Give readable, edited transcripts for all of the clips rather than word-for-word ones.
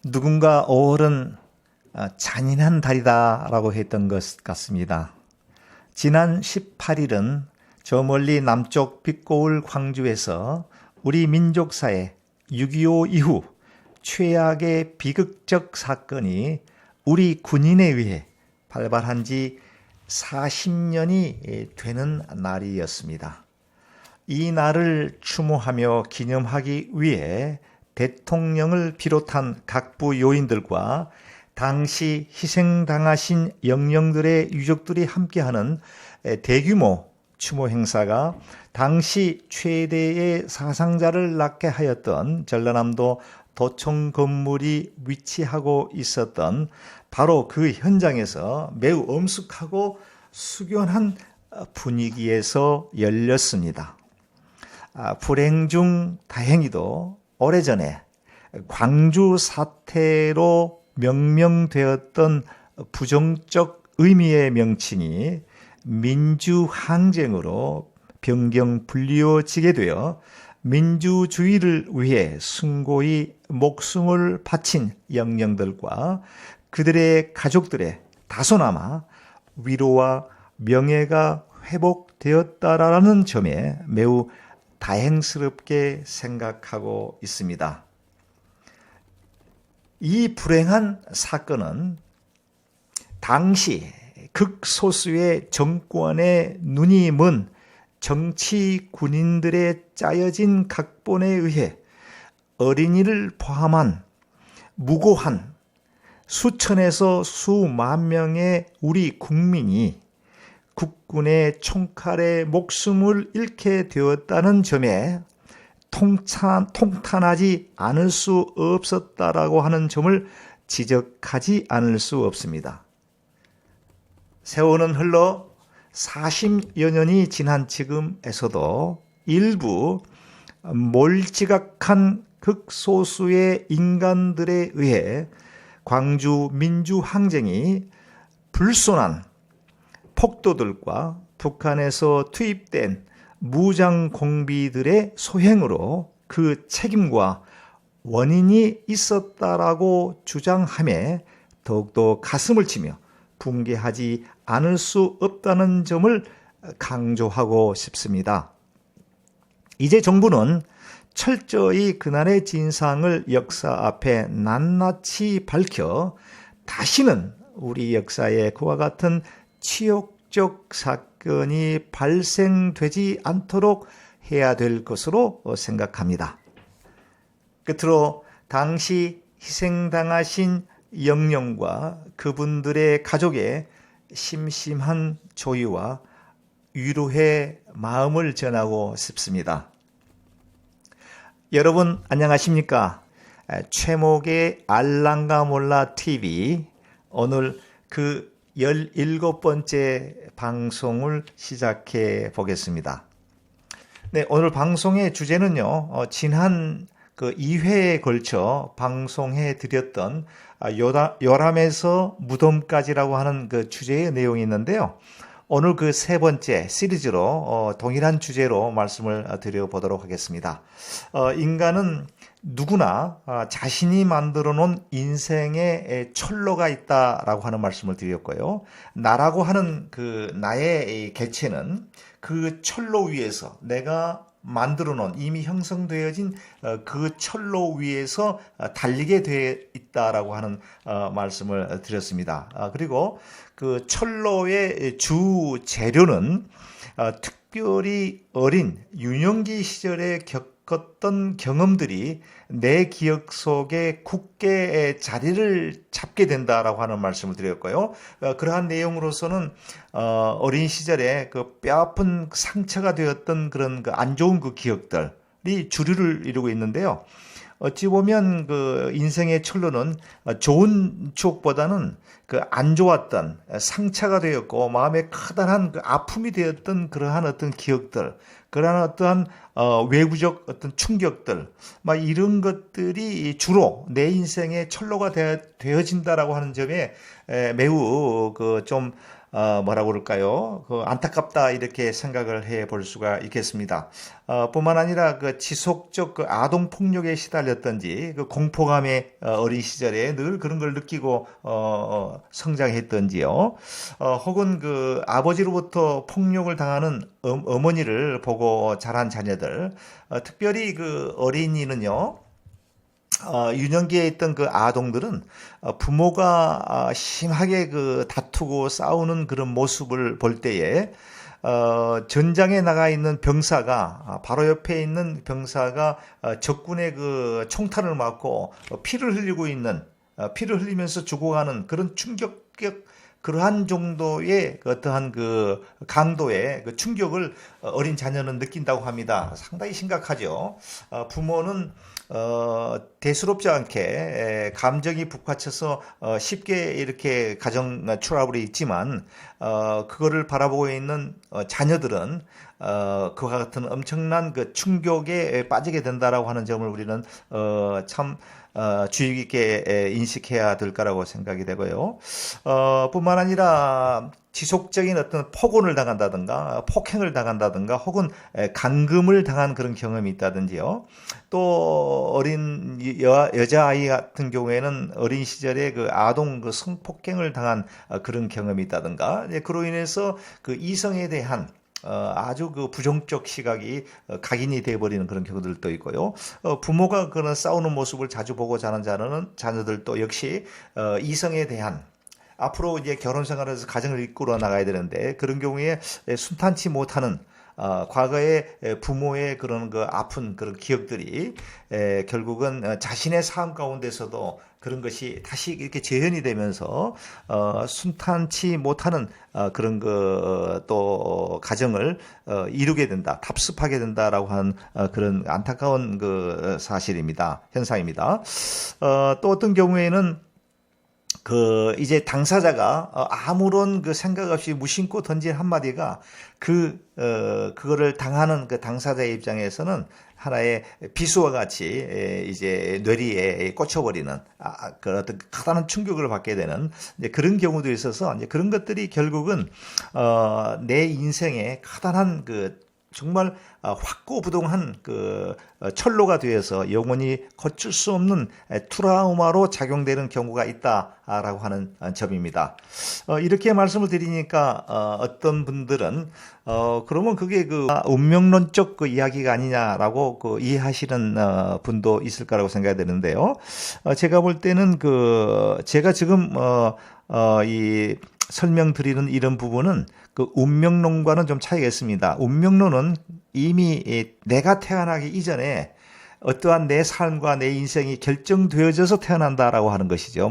누군가 5월은 잔인한 달이다라고 했던 것 같습니다. 지난 18일은 저 멀리 남쪽 빛고울 광주에서 우리 민족사의 6.25 이후 최악의 비극적 사건이 우리 군인에 의해 발발한 지 40년이 되는 날이었습니다. 이 날을 추모하며 기념하기 위해 대통령을 비롯한 각부 요인들과 당시 희생당하신 영령들의 유족들이 함께하는 대규모 추모 행사가 당시 최대의 사상자를 낳게 하였던 전라남도 도청 건물이 위치하고 있었던 바로 그 현장에서 매우 엄숙하고 숙연한 분위기에서 열렸습니다. 불행 중 다행히도 오래전에 광주 사태로 명명되었던 부정적 의미의 명칭이 민주항쟁으로 변경 불리워지게 되어 민주주의를 위해 숭고히 목숨을 바친 영령들과 그들의 가족들의 다소나마 위로와 명예가 회복되었다라는 점에 매우 다행스럽게 생각하고 있습니다. 이 불행한 사건은 당시 극소수의 정권의 눈이 먼 정치 군인들의 짜여진 각본에 의해 어린이를 포함한 무고한 수천에서 수만 명의 우리 국민이 국군의 총칼에 목숨을 잃게 되었다는 점에 통탄하지 않을 수 없었다라고 하는 점을 지적하지 않을 수 없습니다. 세월은 흘러 40여 년이 지난 지금에서도 일부 몰지각한 극소수의 인간들에 의해 광주 민주항쟁이 불손한 폭도들과 북한에서 투입된 무장 공비들의 소행으로 그 책임과 원인이 있었다라고 주장하며 더욱더 가슴을 치며 붕괴하지 않을 수 없다는 점을 강조하고 싶습니다. 이제 정부는 철저히 그날의 진상을 역사 앞에 낱낱이 밝혀 다시는 우리 역사에 그와 같은 치욕적 사건이 발생되지 않도록 해야 될 것으로 생각합니다. 끝으로 당시 희생당하신 영령과 그분들의 가족의 심심한 조의와 위로의 마음을 전하고 싶습니다. 여러분 안녕하십니까? 최목의 알랑가몰라 TV 오늘 그 17번째 방송을 시작해 보겠습니다. 네, 오늘 방송의 주제는요, 지난 그 2회에 걸쳐 방송해 드렸던 요람에서 무덤까지라고 하는 그 주제의 내용이 있는데요. 오늘 그 세 번째 시리즈로 동일한 주제로 말씀을 드려보도록 하겠습니다. 인간은 누구나 자신이 만들어 놓은 인생의 철로가 있다라고 하는 말씀을 드렸고요. 나라고 하는 그 나의 개체는 그 철로 위에서 내가 만들어 놓은 이미 형성되어진 그 철로 위에서 달리게 되어 있다라고 하는 말씀을 드렸습니다. 그리고 그 철로의 주 재료는 특별히 어린 유년기 시절에 겪었던 경험들이 내 기억 속에 굳게 자리를 잡게 된다라고 하는 말씀을 드렸고요. 그러한 내용으로서는 어린 시절에 그 뼈아픈 상처가 되었던 그런 그 안 좋은 그 기억들이 주류를 이루고 있는데요. 어찌 보면 그 인생의 철로는 좋은 추억보다는 그 안 좋았던 상처가 되었고 마음에 커다란 그 아픔이 되었던 그러한 어떤 기억들, 그러한 어떠한 외부적 어떤 충격들, 막 이런 것들이 주로 내 인생의 철로가 되어진다라고 하는 점에 매우 그 좀 뭐라고 그럴까요? 안타깝다 이렇게 생각을 해 볼 수가 있겠습니다. 뿐만 아니라 그 지속적 그 아동 폭력에 시달렸던지 그 공포감에 어린 시절에 늘 그런 걸 느끼고 성장했던지요. 혹은 그 아버지로부터 폭력을 당하는 어머니를 보고 자란 자녀들, 특별히 그 어린이는요. 유년기에 있던 그 아동들은 부모가 심하게 그 다투고 싸우는 그런 모습을 볼 때에 전장에 나가 있는 병사가 바로 옆에 있는 병사가 적군의 그 총탄을 맞고 피를 흘리고 있는 피를 흘리면서 죽어가는 그런 충격적 그러한 정도의 어떠한 그 강도의 그 충격을 어린 자녀는 느낀다고 합니다. 상당히 심각하죠. 부모는 대수롭지 않게 감정이 북받쳐서 쉽게 이렇게 가정 트러블이 있지만 그거를 바라보고 있는 자녀들은 그와 같은 엄청난 그 충격에 빠지게 된다라고 하는 점을 우리는 참 주의 깊게 인식해야 될 거라고 생각이 되고요. 뿐만 아니라 지속적인 어떤 폭언을 당한다든가 폭행을 당한다든가 혹은 감금을 당한 그런 경험이 있다든지요. 또 어린 여자아이 같은 경우에는 어린 시절에 그 아동 그 성폭행을 당한 그런 경험이 있다든가 그로 인해서 그 이성에 대한 아주 그 부정적 시각이 각인이 되어버리는 그런 경우들도 있고요. 부모가 그런 싸우는 모습을 자주 보고 자는 자녀들도 역시 이성에 대한 앞으로 이제 결혼 생활에서 가정을 이끌어 나가야 되는데 그런 경우에 순탄치 못하는 과거의 부모의 그런 그 아픈 그런 기억들이 결국은 자신의 삶 가운데서도 그런 것이 다시 이렇게 재현이 되면서 순탄치 못하는 그런 그 또 가정을 이루게 된다, 답습하게 된다라고 하는 그런 안타까운 그 사실입니다, 현상입니다. 또 어떤 경우에는 이제 당사자가 아무런 그 생각 없이 무심코 던진 한마디가 그거를 당하는 그 당사자의 입장에서는 하나의 비수와 같이 이제 뇌리에 꽂혀버리는 그 어떤 커다란 충격을 받게 되는 이제 그런 경우도 있어서 이제 그런 것들이 결국은 내 인생에 커다란 그 정말 확고부동한 그 철로가 되어서 영원히 거칠 수 없는 트라우마로 작용되는 경우가 있다라고 하는 점입니다. 이렇게 말씀을 드리니까 어떤 분들은 그러면 그게 그 운명론적 그 이야기가 아니냐라고 그 이해하시는 분도 있을 거라고 생각이 되는데요. 제가 볼 때는 제가 지금 이 설명드리는 이런 부분은 그 운명론과는 좀 차이가 있습니다. 운명론은 이미 내가 태어나기 이전에 어떠한 내 삶과 내 인생이 결정되어져서 태어난다라고 하는 것이죠.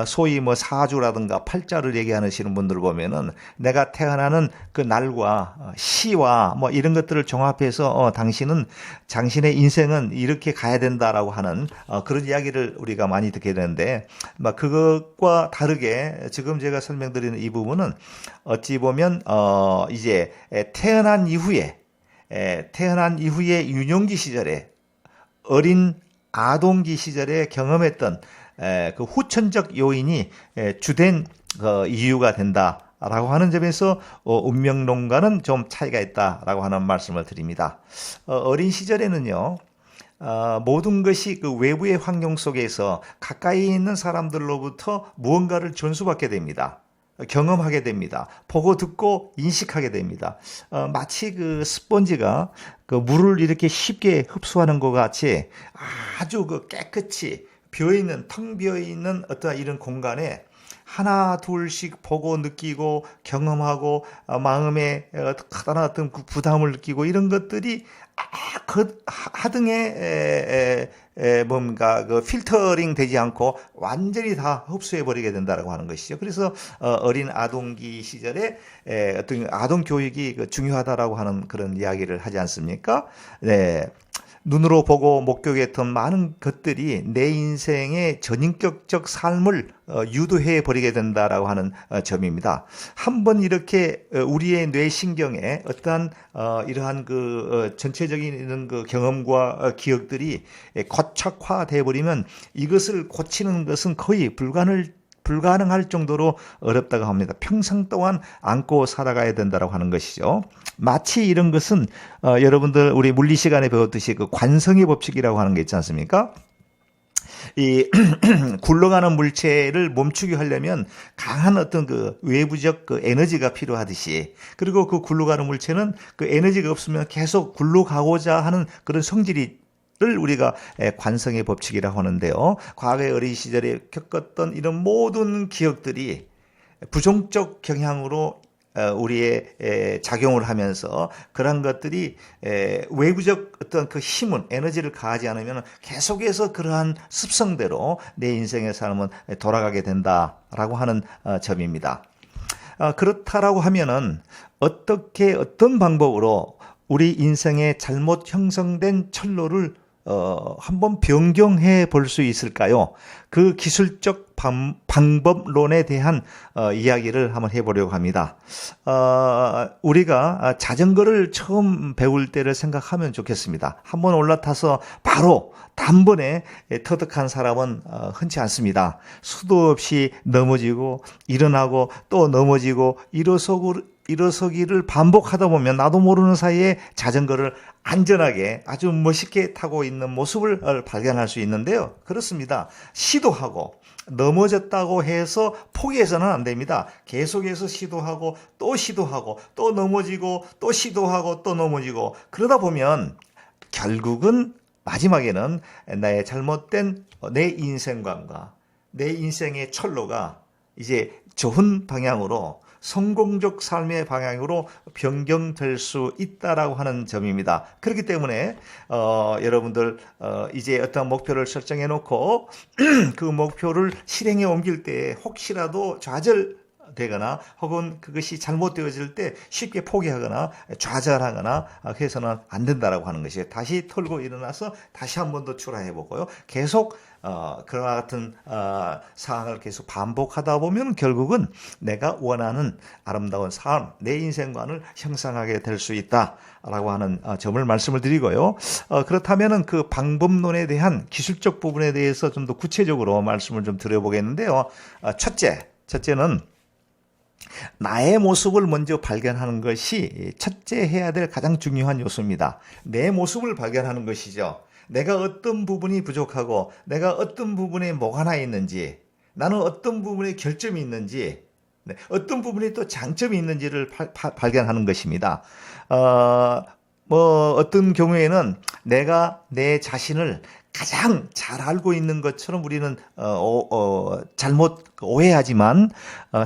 소위 사주라든가 팔자를 얘기하시는 분들을 보면은 내가 태어나는 그 날과 시와 이런 것들을 종합해서 당신은 당신의 인생은 이렇게 가야 된다라고 하는 그런 이야기를 우리가 많이 듣게 되는데 그것과 다르게 지금 제가 설명드리는 이 부분은 어찌 보면 이제 태어난 이후에 유년기 시절에 어린 아동기 시절에 경험했던 그 후천적 요인이 주된 이유가 된다라고 하는 점에서 운명론과는 좀 차이가 있다라고 하는 말씀을 드립니다. 어린 시절에는요. 모든 것이 그 외부의 환경 속에서 가까이 있는 사람들로부터 무언가를 전수받게 됩니다. 경험하게 됩니다. 보고 듣고 인식하게 됩니다. 마치 그 스펀지가 그 물을 이렇게 쉽게 흡수하는 것 같이 아주 그 깨끗이 텅 비어 있는 어떤 이런 공간에 하나 둘씩 보고 느끼고 경험하고 마음에 커다란 어떤 부담을 느끼고 이런 것들이 하등에 뭔가 그 필터링 되지 않고 완전히 다 흡수해 버리게 된다라고 하는 것이죠. 그래서 어린 아동기 시절에 어떤 아동 교육이 중요하다라고 하는 그런 이야기를 하지 않습니까? 네. 눈으로 보고 목격했던 많은 것들이 내 인생의 전인격적 삶을 유도해 버리게 된다라고 하는 점입니다. 한번 이렇게 우리의 뇌신경에 어떠한 이러한 그 전체적인 이런 그 경험과 기억들이 고착화돼 버리면 이것을 고치는 것은 거의 불가능할 정도로 어렵다고 합니다. 평생 동안 안고 살아가야 된다고 하는 것이죠. 마치 이런 것은 여러분들 우리 물리 시간에 배웠듯이 그 관성의 법칙이라고 하는 게 있지 않습니까? 이 굴러가는 물체를 멈추게 하려면 강한 어떤 그 외부적 그 에너지가 필요하듯이, 그리고 그 굴러가는 물체는 그 에너지가 없으면 계속 굴러가고자 하는 그런 성질이 를 우리가 관성의 법칙이라고 하는데요. 과거의 어린 시절에 겪었던 이런 모든 기억들이 부정적 경향으로 우리의 작용을 하면서 그런 것들이 외부적 어떤 그 힘은 에너지를 가하지 않으면 계속해서 그러한 습성대로 내 인생의 삶은 돌아가게 된다라고 하는 점입니다. 그렇다라고 하면은 어떻게 어떤 방법으로 우리 인생에 잘못 형성된 철로를 한번 변경해 볼 수 있을까요? 그 기술적 방법론에 대한 이야기를 한번 해보려고 합니다. 우리가 자전거를 처음 배울 때를 생각하면 좋겠습니다. 한번 올라타서 바로 단번에 터득한 사람은 흔치 않습니다. 수도 없이 넘어지고 일어나고 또 넘어지고 일어서기를 반복하다 보면 나도 모르는 사이에 자전거를 안전하게 아주 멋있게 타고 있는 모습을 발견할 수 있는데요. 그렇습니다. 시도하고 넘어졌다고 해서 포기해서는 안 됩니다. 계속해서 시도하고 또 시도하고 또 넘어지고 또 시도하고 또 넘어지고, 그러다 보면 결국은 마지막에는 나의 잘못된 내 인생관과 내 인생의 철로가 이제 좋은 방향으로, 성공적 삶의 방향으로 변경될 수 있다라고 하는 점입니다. 그렇기 때문에 여러분들 이제 어떤 목표를 설정해 놓고 그 목표를 실행에 옮길 때 혹시라도 좌절되거나 혹은 그것이 잘못되어질 때 쉽게 포기하거나 좌절하거나 해서는 안 된다라고 하는 것이에요. 다시 털고 일어나서 다시 한 번 더 출하해 보고요. 계속 그와 같은 상황을 계속 반복하다 보면 결국은 내가 원하는 아름다운 삶, 내 인생관을 형성하게 될 수 있다라고 하는 점을 말씀을 드리고요. 그렇다면은 그 방법론에 대한 기술적 부분에 대해서 좀 더 구체적으로 말씀을 좀 드려보겠는데요. 첫째는 나의 모습을 먼저 발견하는 것이 첫째 해야 될 가장 중요한 요소입니다. 내 모습을 발견하는 것이죠. 내가 어떤 부분이 부족하고 내가 어떤 부분에 뭐가 나 있는지, 나는 어떤 부분에 결점이 있는지, 어떤 부분에 또 장점이 있는지를 발견하는 것입니다. 어떤 경우에는 내가 내 자신을 가장 잘 알고 있는 것처럼 우리는 잘못 오해하지만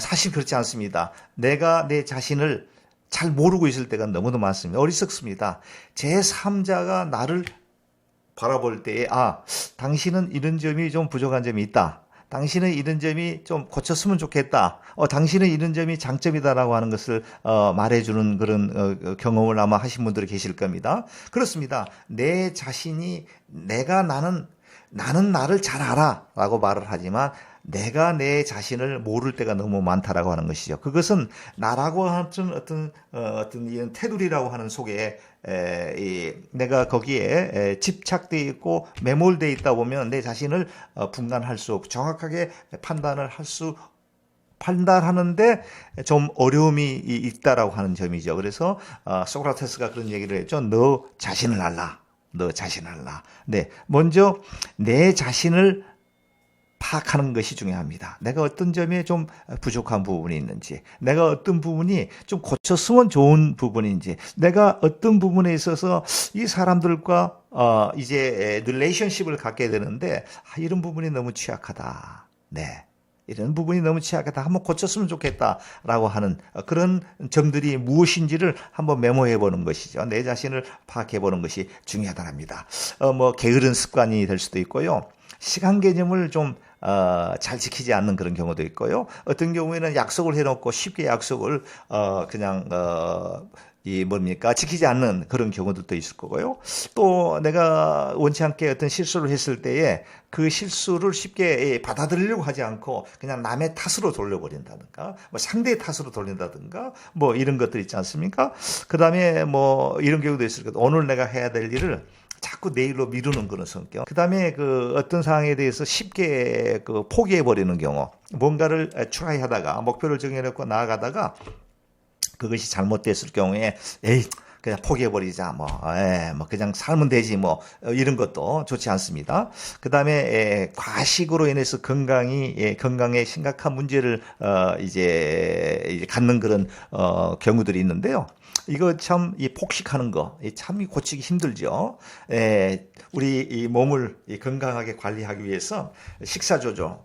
사실 그렇지 않습니다. 내가 내 자신을 잘 모르고 있을 때가 너무도 많습니다. 어리석습니다. 제3자가 나를 바라볼 때에 당신은 이런 점이 좀 부족한 점이 있다. 당신은 이런 점이 좀 고쳤으면 좋겠다. 당신은 이런 점이 장점이다라고 하는 것을 말해주는 그런 경험을 아마 하신 분들이 계실 겁니다. 그렇습니다. 내 자신이 나는 나를 잘 알아라고 말을 하지만 내가 내 자신을 모를 때가 너무 많다라고 하는 것이죠. 그것은 나라고 하는 어떤 이런 테두리라고 하는 속에 내가 거기에 집착되어 있고 매몰되어 있다 보면 내 자신을 분간할 수 없고 정확하게 판단하는데 좀 어려움이 있다라고 하는 점이죠. 그래서 소크라테스가 그런 얘기를 했죠. 너 자신을 알라. 네, 먼저 내 자신을 파악하는 것이 중요합니다. 내가 어떤 점에 좀 부족한 부분이 있는지, 내가 어떤 부분이 좀 고쳤으면 좋은 부분인지, 내가 어떤 부분에 있어서 이 사람들과 이제 릴레이션십을 갖게 되는데 이런 부분이 너무 취약하다. 네. 이런 부분이 너무 취약하다. 한번 고쳤으면 좋겠다라고 하는 그런 점들이 무엇인지를 한번 메모해 보는 것이죠. 내 자신을 파악해 보는 것이 중요하답니다. 게으른 습관이 될 수도 있고요. 시간 개념을 좀 잘 지키지 않는 그런 경우도 있고요. 어떤 경우에는 약속을 해놓고 쉽게 약속을 지키지 않는 그런 경우도 있을 거고요. 또 내가 원치 않게 어떤 실수를 했을 때에 그 실수를 쉽게 받아들이려고 하지 않고 그냥 남의 탓으로 돌려버린다든가, 상대의 탓으로 돌린다든가, 이런 것들 있지 않습니까? 그 다음에 이런 경우도 있을 거예요. 오늘 내가 해야 될 일을 자꾸 내일로 미루는 그런 성격. 그 다음에 그 어떤 상황에 대해서 쉽게 그 포기해버리는 경우. 뭔가를 트라이 하다가 목표를 정해놓고 나아가다가 그것이 잘못됐을 경우에 에이 그냥 포기해버리자 뭐 그냥 살면 되지 이런 것도 좋지 않습니다. 그 다음에 과식으로 인해서 건강에 심각한 문제를 이제 갖는 그런 경우들이 있는데요. 이거 참 이 폭식하는 거 참 고치기 힘들죠. 우리 이 몸을 건강하게 관리하기 위해서 식사 조절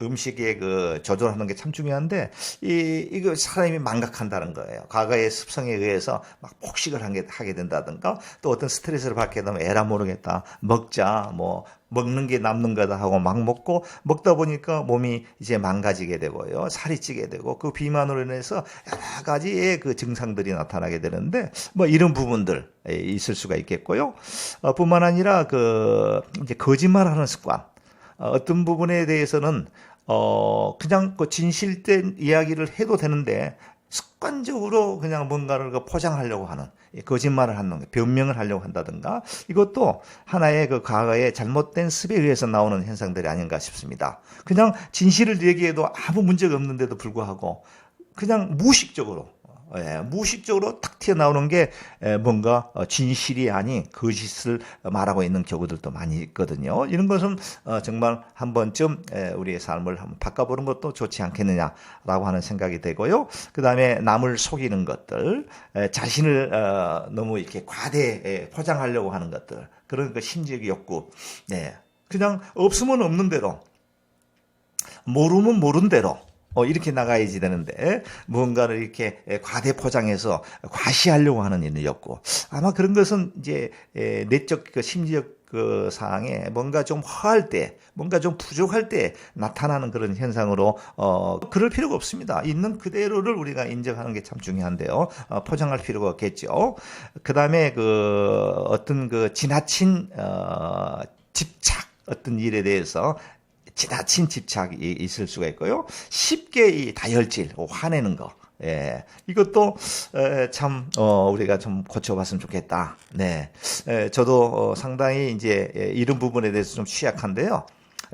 음식에 그 조절하는 게 참 중요한데 이거 사람이 망각한다는 거예요. 과거의 습성에 의해서 막 폭식을 하게 된다든가 또 어떤 스트레스를 받게 되면 에라 모르겠다 먹자 먹는 게 남는 거다 하고 막 먹다 보니까 몸이 이제 망가지게 되고요. 살이 찌게 되고 그 비만으로 인해서 여러 가지의 그 증상들이 나타나게 되는데 이런 부분들 있을 수가 있겠고요. 뿐만 아니라 그 이제 거짓말하는 습관. 어떤 부분에 대해서는 그냥 그 진실된 이야기를 해도 되는데 습관적으로 그냥 뭔가를 포장하려고 하는 거짓말을 하는 변명을 하려고 한다든가 이것도 하나의 그 과거의 잘못된 습에 의해서 나오는 현상들이 아닌가 싶습니다. 그냥 진실을 얘기해도 아무 문제가 없는데도 불구하고 그냥 무의식적으로 탁 튀어나오는 게 뭔가 진실이 아닌 거짓을 말하고 있는 경우들도 많이 있거든요. 이런 것은 정말 한 번쯤 우리의 삶을 한번 바꿔보는 것도 좋지 않겠느냐라고 하는 생각이 되고요. 그 다음에 남을 속이는 것들, 자신을 너무 이렇게 과대 포장하려고 하는 것들, 그런 그 심리적 욕구, 그냥 없으면 없는 대로, 모르면 모른 대로, 이렇게 나가야지 되는데 무언가를 이렇게 과대 포장해서 과시하려고 하는 이런 욕구. 아마 그런 것은 이제 내적 그 심리적 그 상황에 뭔가 좀 허할 때, 뭔가 좀 부족할 때 나타나는 그런 현상으로 그럴 필요가 없습니다. 있는 그대로를 우리가 인정하는 게 참 중요한데요. 포장할 필요가 없겠죠. 그다음에 그 어떤 그 지나친 집착 어떤 일에 대해서 지나친 집착이 있을 수가 있고요. 쉽게 이 다혈질, 화내는 거. 이것도 참 우리가 좀 고쳐봤으면 좋겠다. 저도 상당히 이제 이런 부분에 대해서 좀 취약한데요.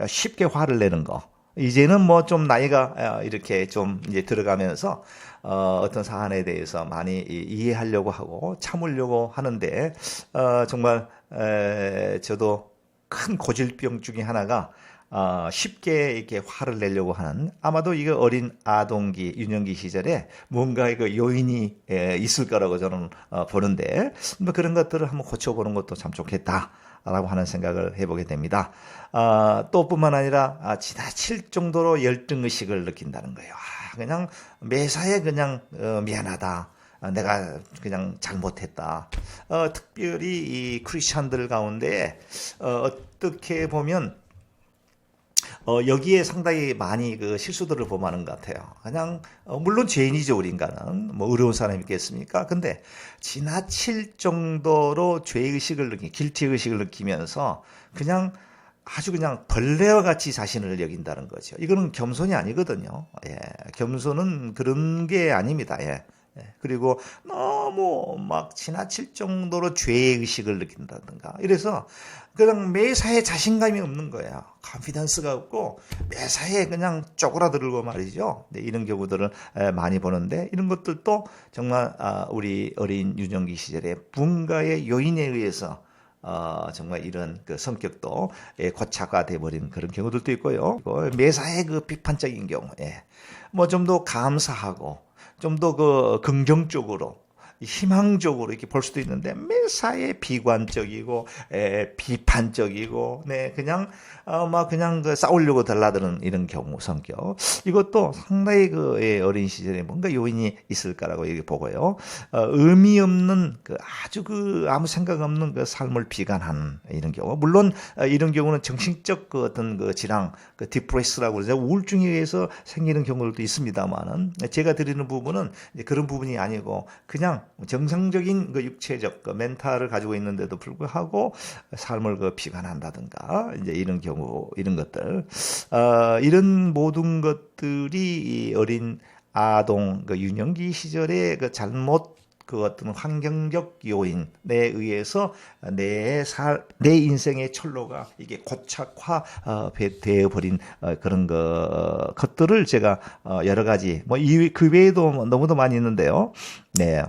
쉽게 화를 내는 거. 이제는 좀 나이가 이렇게 좀 이제 들어가면서 어떤 사안에 대해서 많이 이해하려고 하고 참으려고 하는데 정말 저도 큰 고질병 중에 하나가 쉽게 이렇게 화를 내려고 하는 아마도 이거 어린 아동기 유년기 시절에 뭔가 그 요인이 있을 거라고 저는 보는데 그런 것들을 한번 고쳐보는 것도 참 좋겠다라고 하는 생각을 해보게 됩니다. 또 뿐만 아니라 지나칠 정도로 열등의식을 느낀다는 거예요. 그냥 매사에 그냥 미안하다. 내가 그냥 잘못했다. 특별히 이 크리스찬들 가운데 어떻게 보면 여기에 상당히 많이 그 실수들을 범하는 것 같아요. 그냥 물론 죄인이죠, 우리 인간은 어려운 사람이 있겠습니까? 근데 지나칠 정도로 죄의식을 길티의식을 느끼면서 그냥 아주 그냥 벌레와 같이 자신을 여긴다는 거죠. 이거는 겸손이 아니거든요. 겸손은 그런 게 아닙니다. 그리고 너무 막 지나칠 정도로 죄의식을 느낀다든가 이래서 그냥 매사에 자신감이 없는 거예요. 컨피던스가 없고 매사에 그냥 쪼그라들고 말이죠. 이런 경우들을 많이 보는데 이런 것들도 정말 우리 어린 유년기 시절에 뭔가의 요인에 의해서 정말 이런 그 성격도 고착화돼 버리는 그런 경우들도 있고요. 매사에 그 비판적인 경우, 좀 더 감사하고 좀 더 그 긍정적으로 희망적으로 이렇게 볼 수도 있는데 매사에 비관적이고 비판적이고 그냥 그냥 그 싸우려고 달라드는 이런 경우 성격 이것도 상당히 그 어린 시절에 뭔가 요인이 있을까라고 이렇게 보고요. 의미 없는 그 아주 그 아무 생각 없는 그 삶을 비관하는 이런 경우 물론 이런 경우는 정신적 그 어떤 그 질환 그 디프레스라고 그러죠. 우울증에 의해서 생기는 경우들도 있습니다만은 제가 드리는 부분은 그런 부분이 아니고 그냥 정상적인 그 육체적 그 멘탈을 가지고 있는데도 불구하고 삶을 그 비관한다든가 이제 이런 경우 이런 것들 이런 모든 것들이 이 어린 아동 그 유년기 시절의 그 잘못 그 어떤 환경적 요인에 의해서 내 인생의 철로가 이게 고착화 되어 버린 그런 것들을 제가 여러 가지 그 외에도 너무도 많이 있는데요. 네.